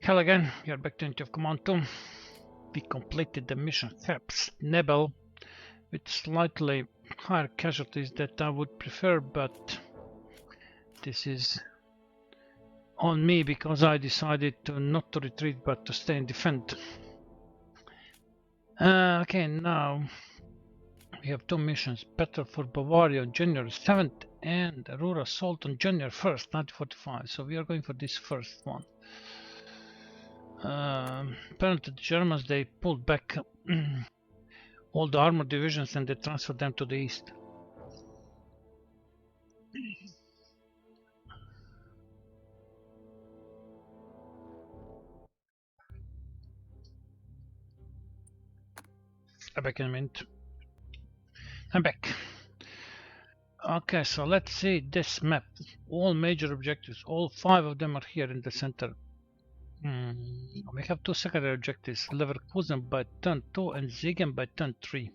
Hello again, we are back to Unity of Command 2. We completed the mission Herbst Nebel with slightly higher casualties that I would prefer, but this is on me because I decided to not to retreat but to stay and defend. Okay, now we have two missions: Battle for Bavaria on January 7th and Ruhr Assault on January 1st, 1945. So we are going for this first one. Apparently the Germans, they pulled back all the armored divisions and they transferred them to the east. I'm back in a minute. I'm back. Okay, so let's see this map. All major objectives, all 5 of them are here in the center. We have 2 secondary objectives: Leverkusen by turn 2 and Siegen by turn 3.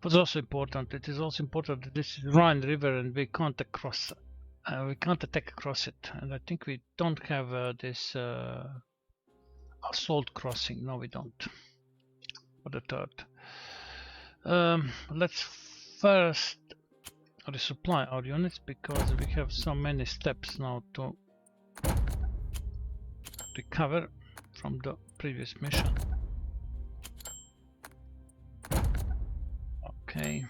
What's also important, it is also important that this is Rhine River and we can't attack across it. And I think we don't have this assault crossing. No, we don't. For the third. Let's first resupply our units because we have so many steps now to recover from the previous mission. Okay.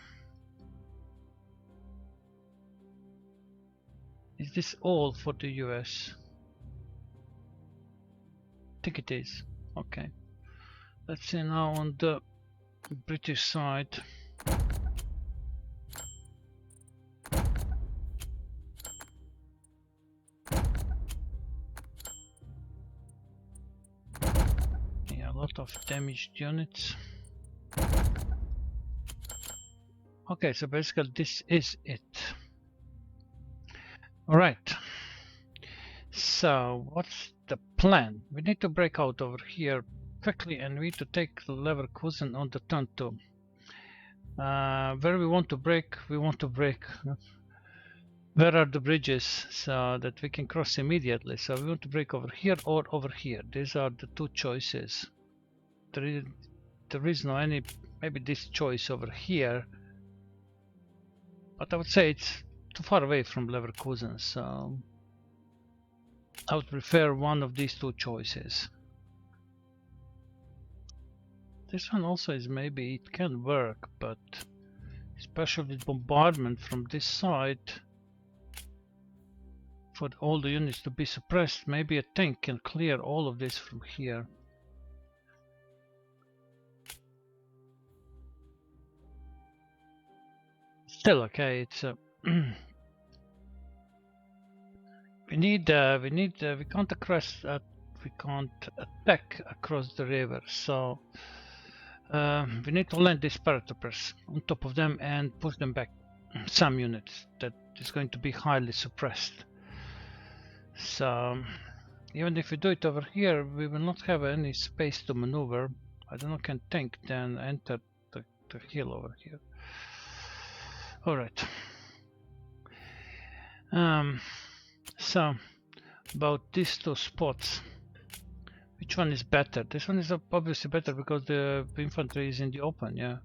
Is this all for the US? I think it is. Okay. Let's see now on the British side. Yeah, a lot of damaged units. Okay, so basically this is it. Alright. So what's the plan? We need to break out over here quickly and we need to take Leverkusen on the turn 2. Where we want to break, where are the bridges so that we can cross immediately. So we want to break over here or over here. These are the 2 choices. There is no any, maybe this choice over here, but I would say it's too far away from Leverkusen, so I would prefer one of these 2 choices. This one also is, maybe it can work, but especially with bombardment from this side, for all the units to be suppressed, maybe a tank can clear all of this from here. Still, okay, it's we can't attack across the river, so we need to land these paratroopers on top of them and push them back some units that is going to be highly suppressed. So even if we do it over here, we will not have any space to maneuver. I don't know, can tank then enter the hill over here. Alright. So about these 2 spots, which one is better? This one is obviously better because the infantry is in the open, yeah.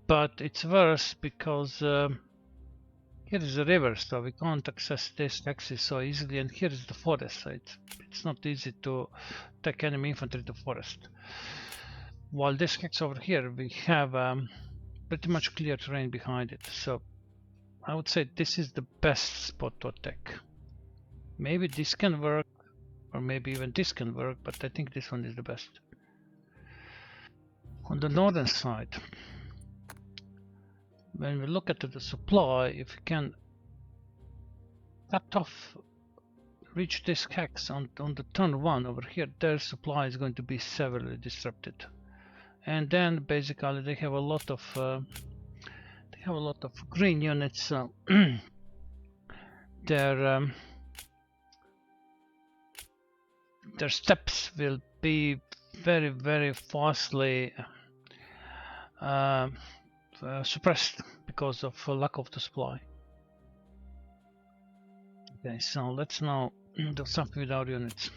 But it's worse because here is a river, so we can't access this axis so easily, and here is the forest, so it's not easy to take enemy infantry to forest. While this hex over here, we have pretty much clear terrain behind it, so I would say this is the best spot to attack. Maybe this can work, or maybe even this can work, but I think this one is the best. On the northern side, when we look at the supply, if we can cut off, reach this hex on the turn 1 over here, their supply is going to be severely disrupted. And then basically they have a lot of green units, so their steps will be very, very fastly suppressed because of lack of the supply. Okay, so let's now do something with our units.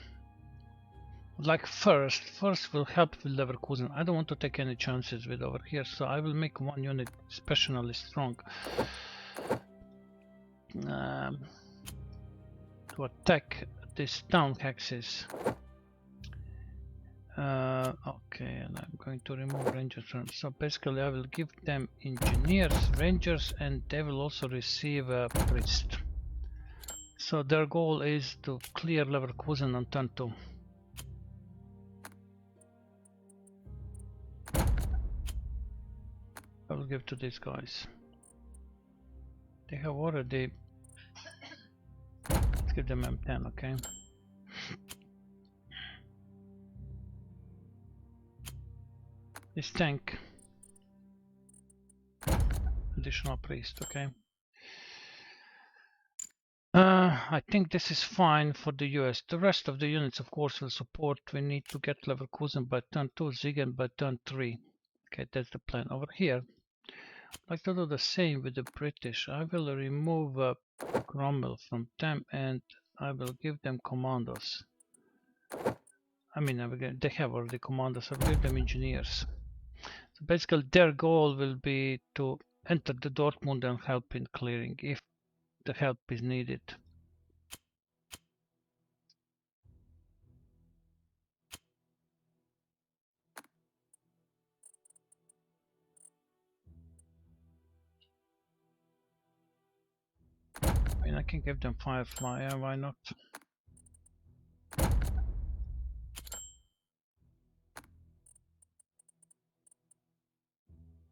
Like first will help with Leverkusen. I don't want to take any chances with over here, so I will make one unit especially strong to attack this town hexes. Okay, and I'm going to remove rangers. So basically I will give them engineers, rangers, and they will also receive a priest. So their goal is to clear Leverkusen on turn 2. I will give to these guys. They have already... Let's give them M10, okay? This tank. Additional priest, okay? I think this is fine for the US. The rest of the units, of course, will support. We need to get Leverkusen by turn 2, Ziegen by turn 3. Okay, that's the plan. Over here, I'd like to do the same with the British. I will remove Cromwell from them and I will give them commandos. I mean, they have already commandos. I will give them engineers. So basically, their goal will be to enter the Dortmund and help in clearing if the help is needed. I mean, I can give them Firefly, yeah, why not?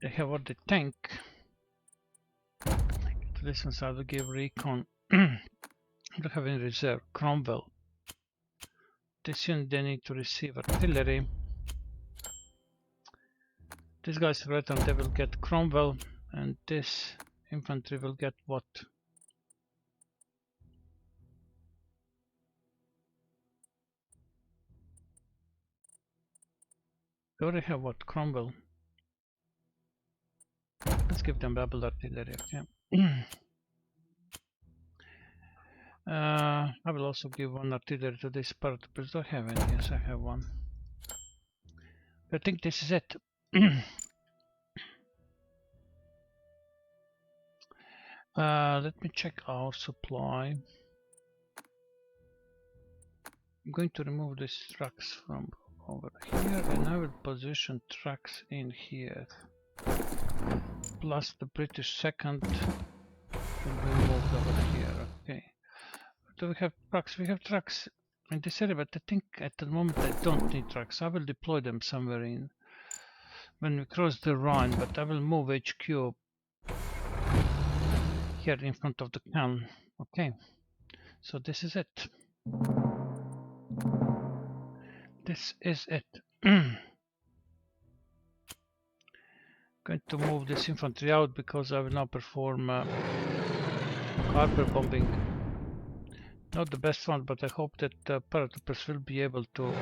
They have already tank. To this one, so I will give recon. I don't have any reserve. Cromwell. This unit they need to receive artillery. These guys return, they will get Cromwell, and this infantry will get what? They already have what? Cromwell. Let's give them double artillery, okay? I will also give one artillery to this part, but do I have any? Yes, I have one. I think this is it. Let me check our supply. I'm going to remove these trucks from over here, and I will position trucks in here. Plus the British second will be moved over here. Okay. Do we have trucks? We have trucks in this area, but I think at the moment I don't need trucks. I will deploy them somewhere in when we cross the Rhine, but I will move HQ here in front of the town. Okay. So this is it. This is it. Going to move this infantry out because I will now perform harbor bombing. Not the best one, but I hope that paratroopers will be able to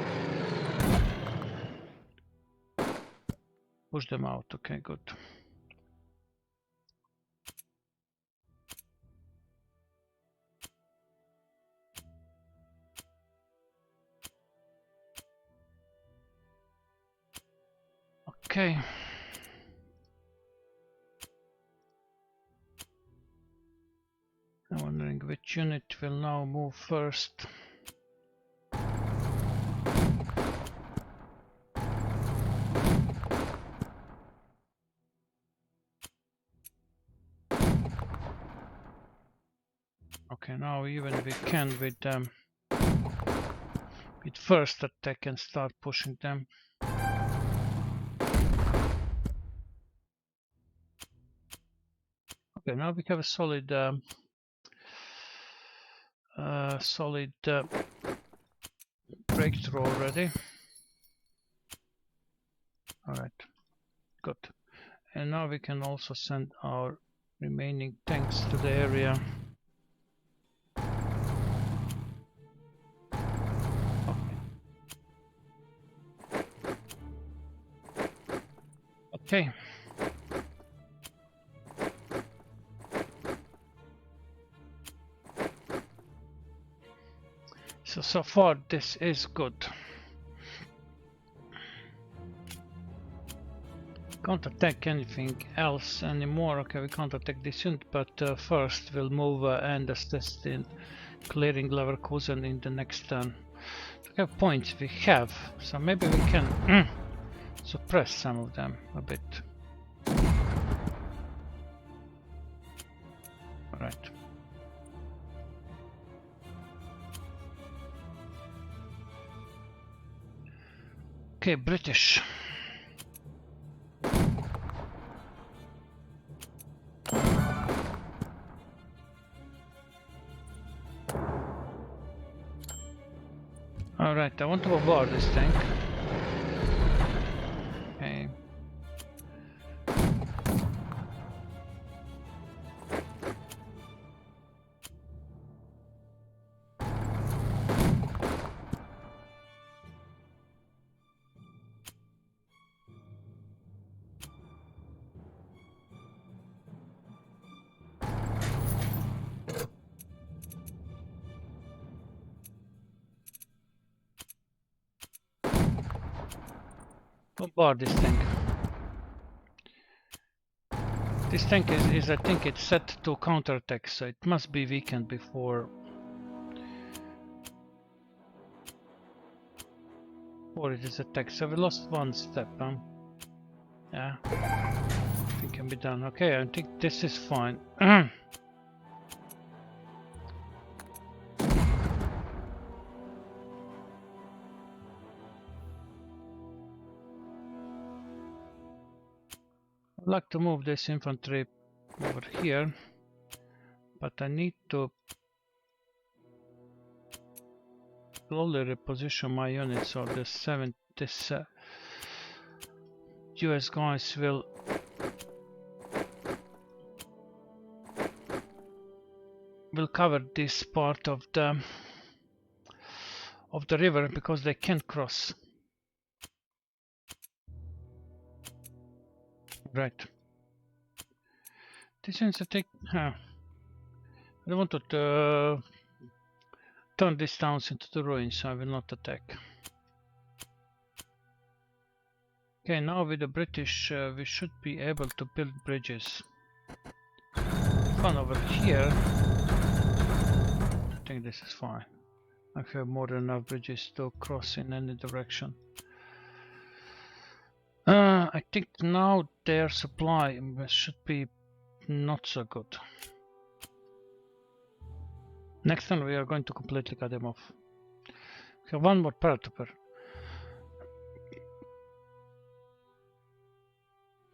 push them out. Okay, good. Okay. I'm wondering which unit will now move first. Okay, now even we can with first attack and start pushing them. Okay, now we have a solid breakthrough already. Alright, good. And now we can also send our remaining tanks to the area. Okay. So far this is good. Can't attack anything else anymore. Okay, we can't attack this unit, but first we'll move and assist in clearing Leverkusen in the next turn. Look at points we have, so maybe we can suppress some of them a bit. Alright. Okay, British. Alright, I want to bombard this tank. Okay. Bombard this tank. This tank is I think it's set to counterattack, so it must be weakened before it is attacked. So we lost one step, huh? Yeah. It can be done. Okay, I think this is fine. I'd like to move this infantry over here, but I need to slowly reposition my units so this US guys will cover this part of the river because they can't cross. Right. This means I take. I don't want to turn these towns into the ruins, so I will not attack. Okay, now with the British, we should be able to build bridges. One over here. I think this is fine. I have more than enough bridges to cross in any direction. I think now their supply should be not so good. Next time we are going to completely cut them off. We have one more paratrooper.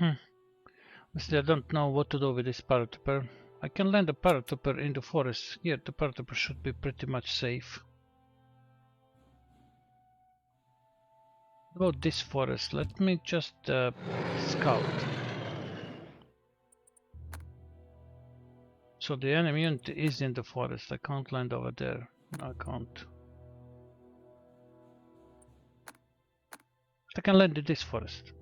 Honestly, I don't know what to do with this paratrooper. I can land a paratrooper in the forest. Here the paratrooper should be pretty much safe. About this forest, let me just scout. So the enemy unit is in the forest. I can't land over there. No, I can't. I can land in this forest.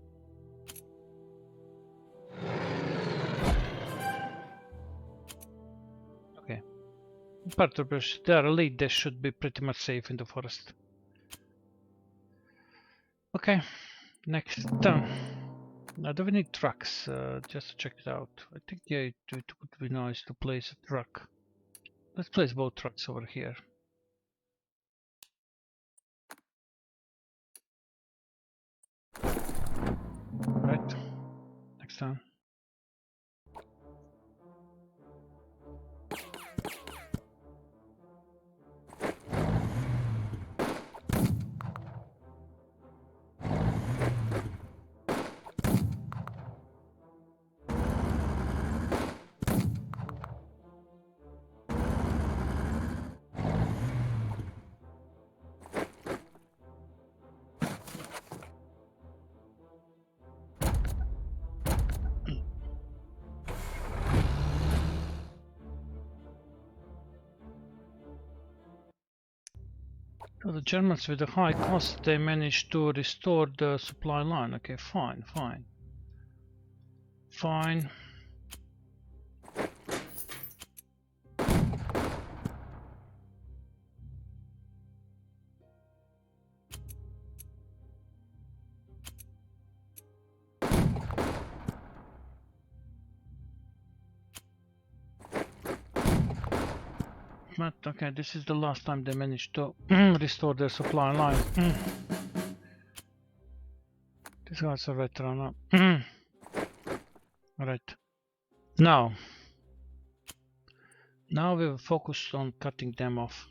Okay. Paratroopers, they are elite. They should be pretty much safe in the forest. Okay, next turn. Now do we need trucks? Just to check it out. I think yeah, it would be nice to place a truck. Let's place both trucks over here. Right, next turn. So the Germans with the high cost, they managed to restore the supply line. Okay, fine, fine. Fine. Matt. Okay, this is the last time they managed to restore their supply line. These guys are veteran. Alright. Now we will focus on cutting them off.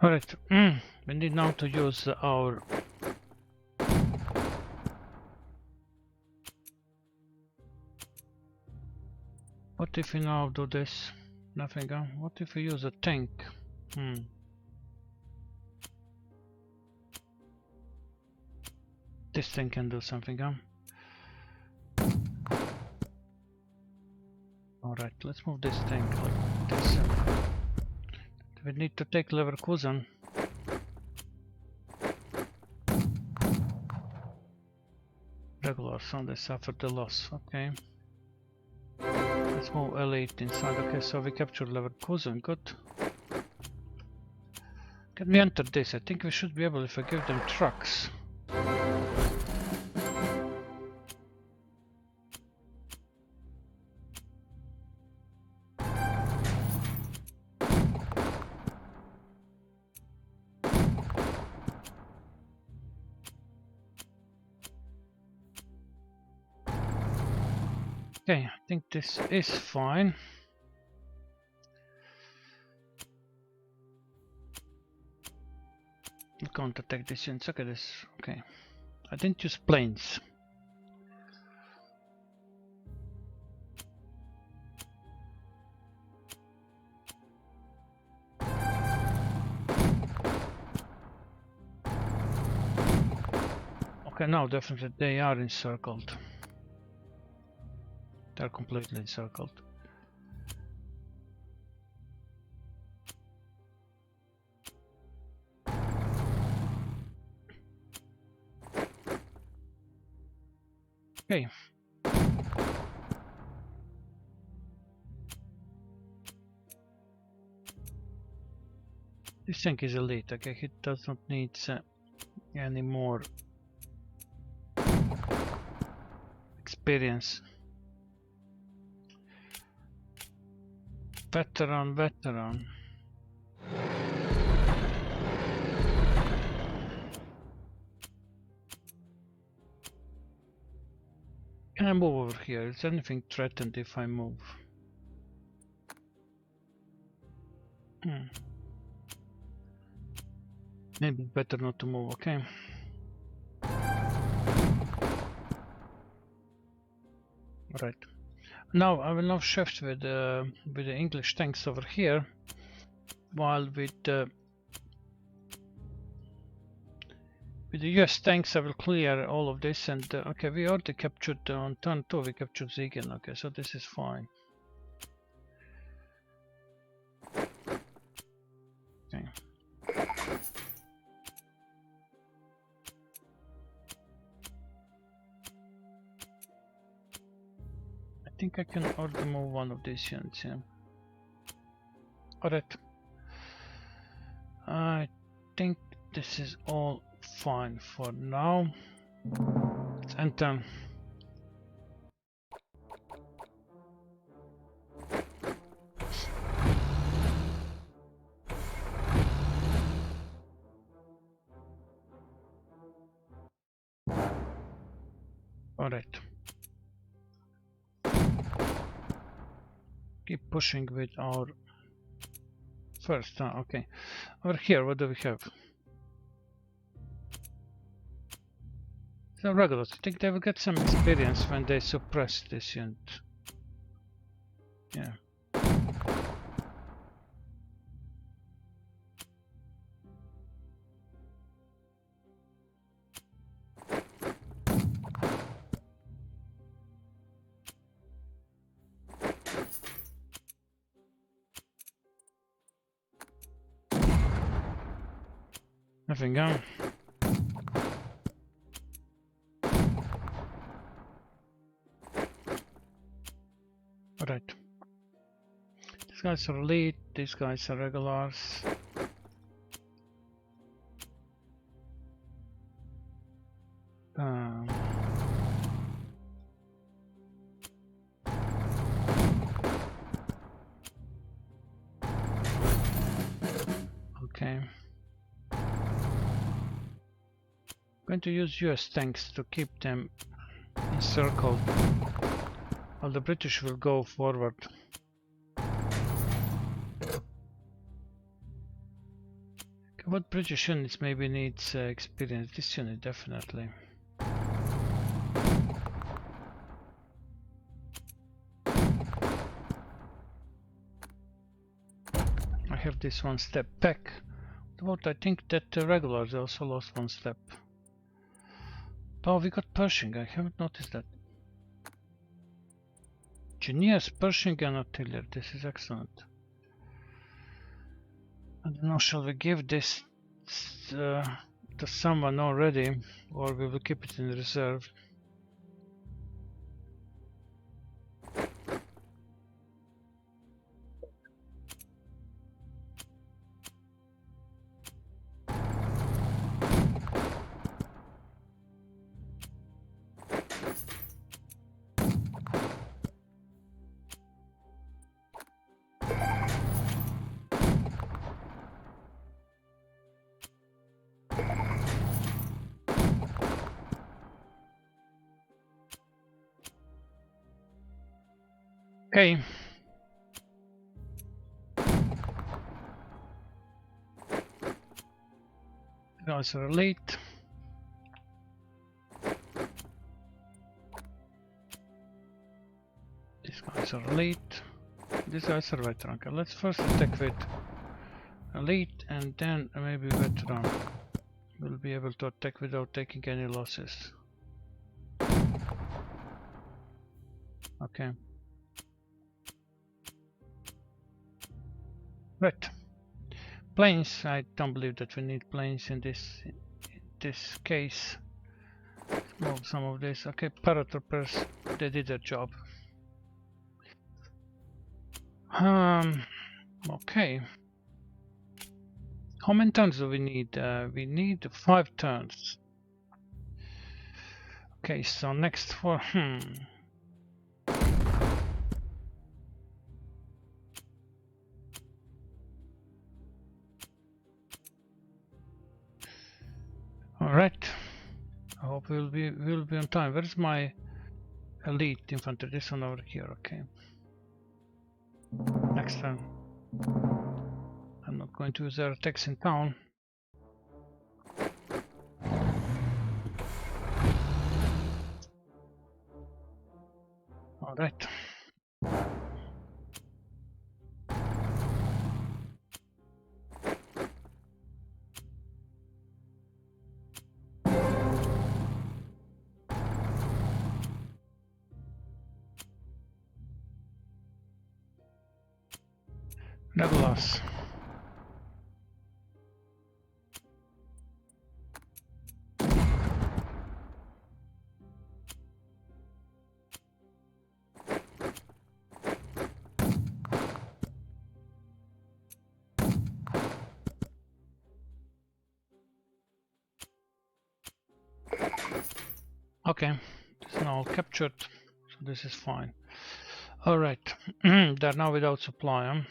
Alright, we need now to use our what if we now do this? Nothing, huh? What if we use a tank? This thing can do something, huh? Alright, let's move this tank like this. We need to take Leverkusen. Regular, so they suffered the loss. Okay. Let's move elite inside. Okay, so we captured Leverkusen. Good. Can we enter this? I think we should be able if I give them trucks. Okay, I think this is fine. We can't attack this unit. Look at this. Okay. I didn't use planes. Okay, now definitely they are encircled. They're completely encircled. Okay. This tank is elite. Okay, he does not need any more experience. Veteran. Can I move over here? Is anything threatened if I move? Maybe better not to move, okay. Right. Now I will now shift with the English tanks over here, while with the US tanks I will clear all of this. And okay, we already captured on turn 2 we captured Ziegen. Okay, so this is fine. Okay. I think I can already move one of these units, yeah. Alright. I think this is all fine for now. Let's enter. Alright. Keep pushing with our first. Okay. Over here, what do we have? So regulars, I think they will get some experience when they suppress this unit. Yeah. Nothing, huh? Alright. These guys are elite, these guys are regulars. Okay. I'm going to use US tanks to keep them encircled, while the British will go forward. Okay, what British units maybe needs experience? This unit definitely. I have this one step back. What I think that the regulars also lost one step. Oh, we got Pershing. I haven't noticed that. Engineers, Pershing and artillery. This is excellent. I don't know, shall we give this to someone already, or we will keep it in reserve? Okay. Guys are late. These guys are late. These guys are veteran. Okay, let's first attack with elite and then maybe veteran. We'll be able to attack without taking any losses. Okay. Right. Planes. I don't believe that we need planes in this case. Move some of this. Okay, paratroopers. They did their job. Okay. How many turns do we need? We need 5 turns. Okay, so next for All right. I hope we'll be on time. Where's my elite infantry? This one over here. Okay. Next turn. I'm not going to use their attacks in town. All right. Regulars. Okay, this is now captured, so this is fine. All right, they're now without supply.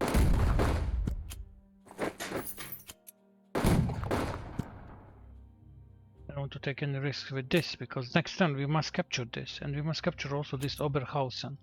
I don't want to take any risks with this because next turn we must capture this, and we must capture also this Oberhausen.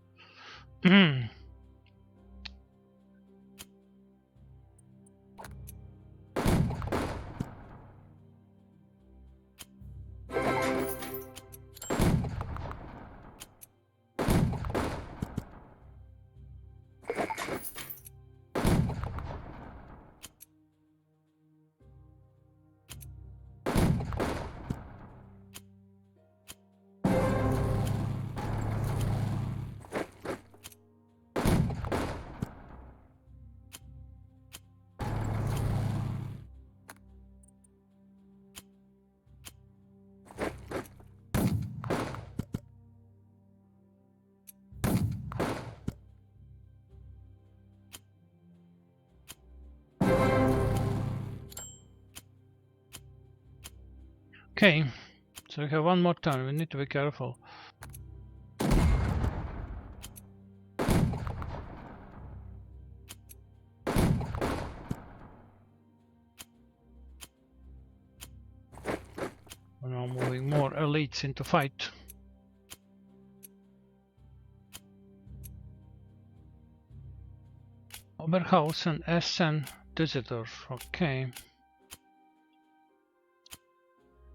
Okay, so we have one more turn. We need to be careful. We're now moving more elites into fight. Oberhausen, Essen, Düsseldorf. Okay.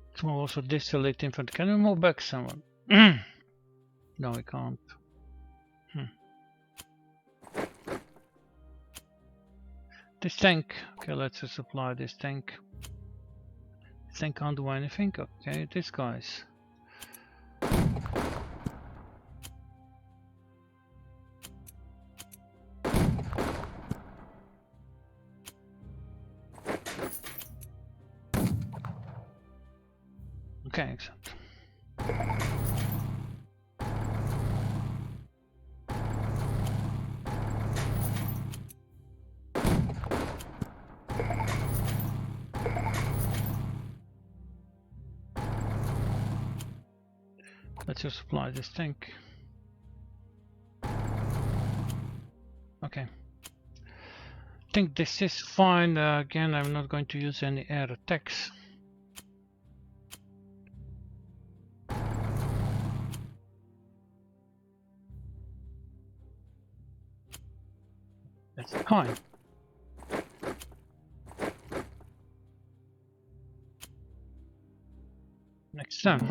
Let's move also this elite infantry. Can we move back someone? No, we can't. This tank. Okay, let's resupply this tank. This tank can't do anything. Okay, these guys. Okay, excellent. Let's just supply this tank. Okay. I think this is fine. Again, I'm not going to use any air attacks. That's fine. Next turn.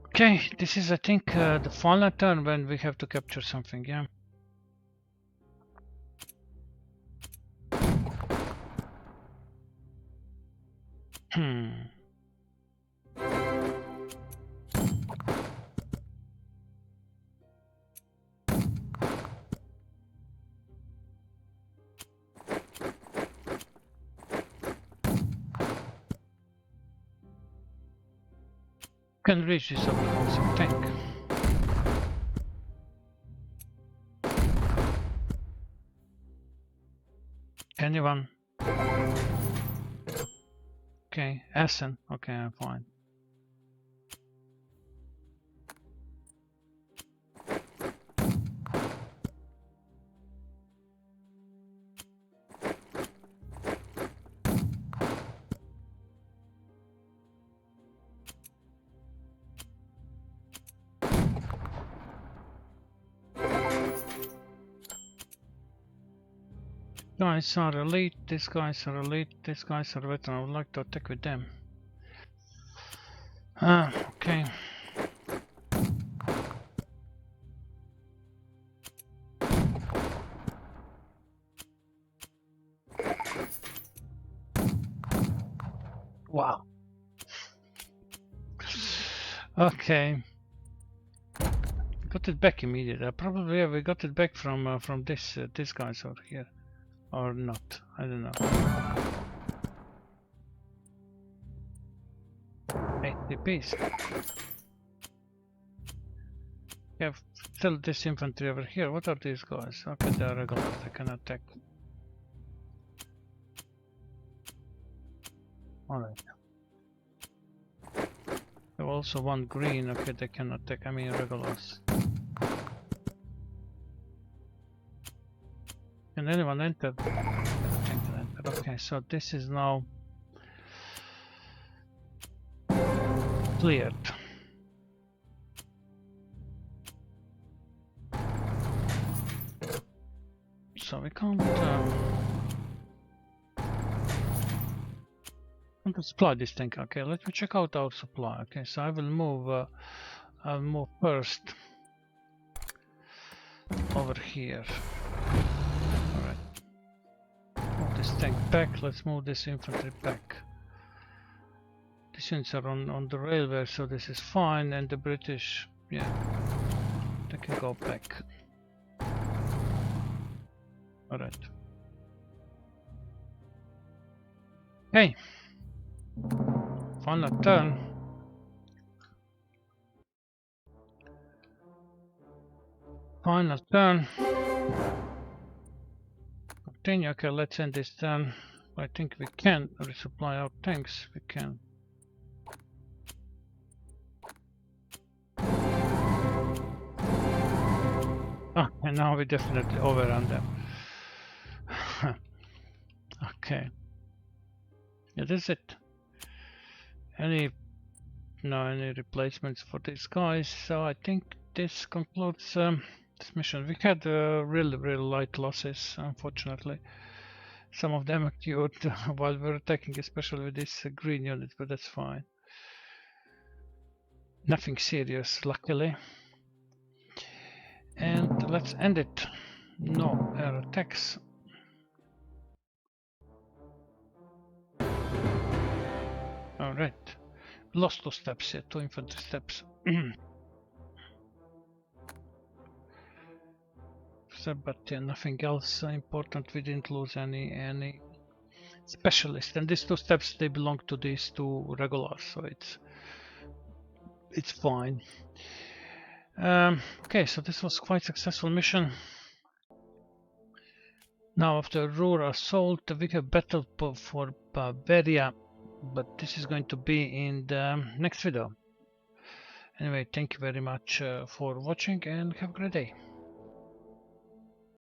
Okay, this is I think the final turn when we have to capture something, yeah. Can reach this Oberhausen tank. Anyone? Okay, Essen. Okay, I'm fine. Guys are elite, these guys are elite, these guys are veteran. I would like to attack with them. Okay. Wow. Okay. Got it back immediately. Probably yeah, we got it back from this guys over here. Or not, I don't know. 80 piece. We have still this infantry over here. What are these guys? Okay, they are regulars, they can attack. Alright. We have also one green, okay, they can attack, I mean regulars. Can anyone enter? Okay, so this is now cleared. So we can't supply this tank. Okay, let me check out our supply. Okay, so I will move. I'll move first over here. All right. Move this tank back. Let's move this infantry back. These units are on the railway, so this is fine. And the British, yeah, they can go back. All right. Okay. Final turn. Final turn. continue. Okay, let's end this then. I think we can resupply our tanks. We can. Ah, and now we definitely overrun them. Okay. Yeah, that's it. Any replacements for these guys? So I think this concludes this mission. We had really light losses, unfortunately. Some of them occurred while we were attacking, especially with this green unit, but that's fine. Nothing serious, luckily. And let's end it. No air attacks. Alright. Lost 2 steps here, 2 infantry steps. So, but yeah, nothing else important. We didn't lose any specialist. And these 2 steps, they belong to these 2 regulars, so it's fine. Okay, so this was quite successful mission. Now after Ruhr assault, we have battle for Bavaria, but this is going to be in the next video. Anyway, thank you very much for watching and have a great day.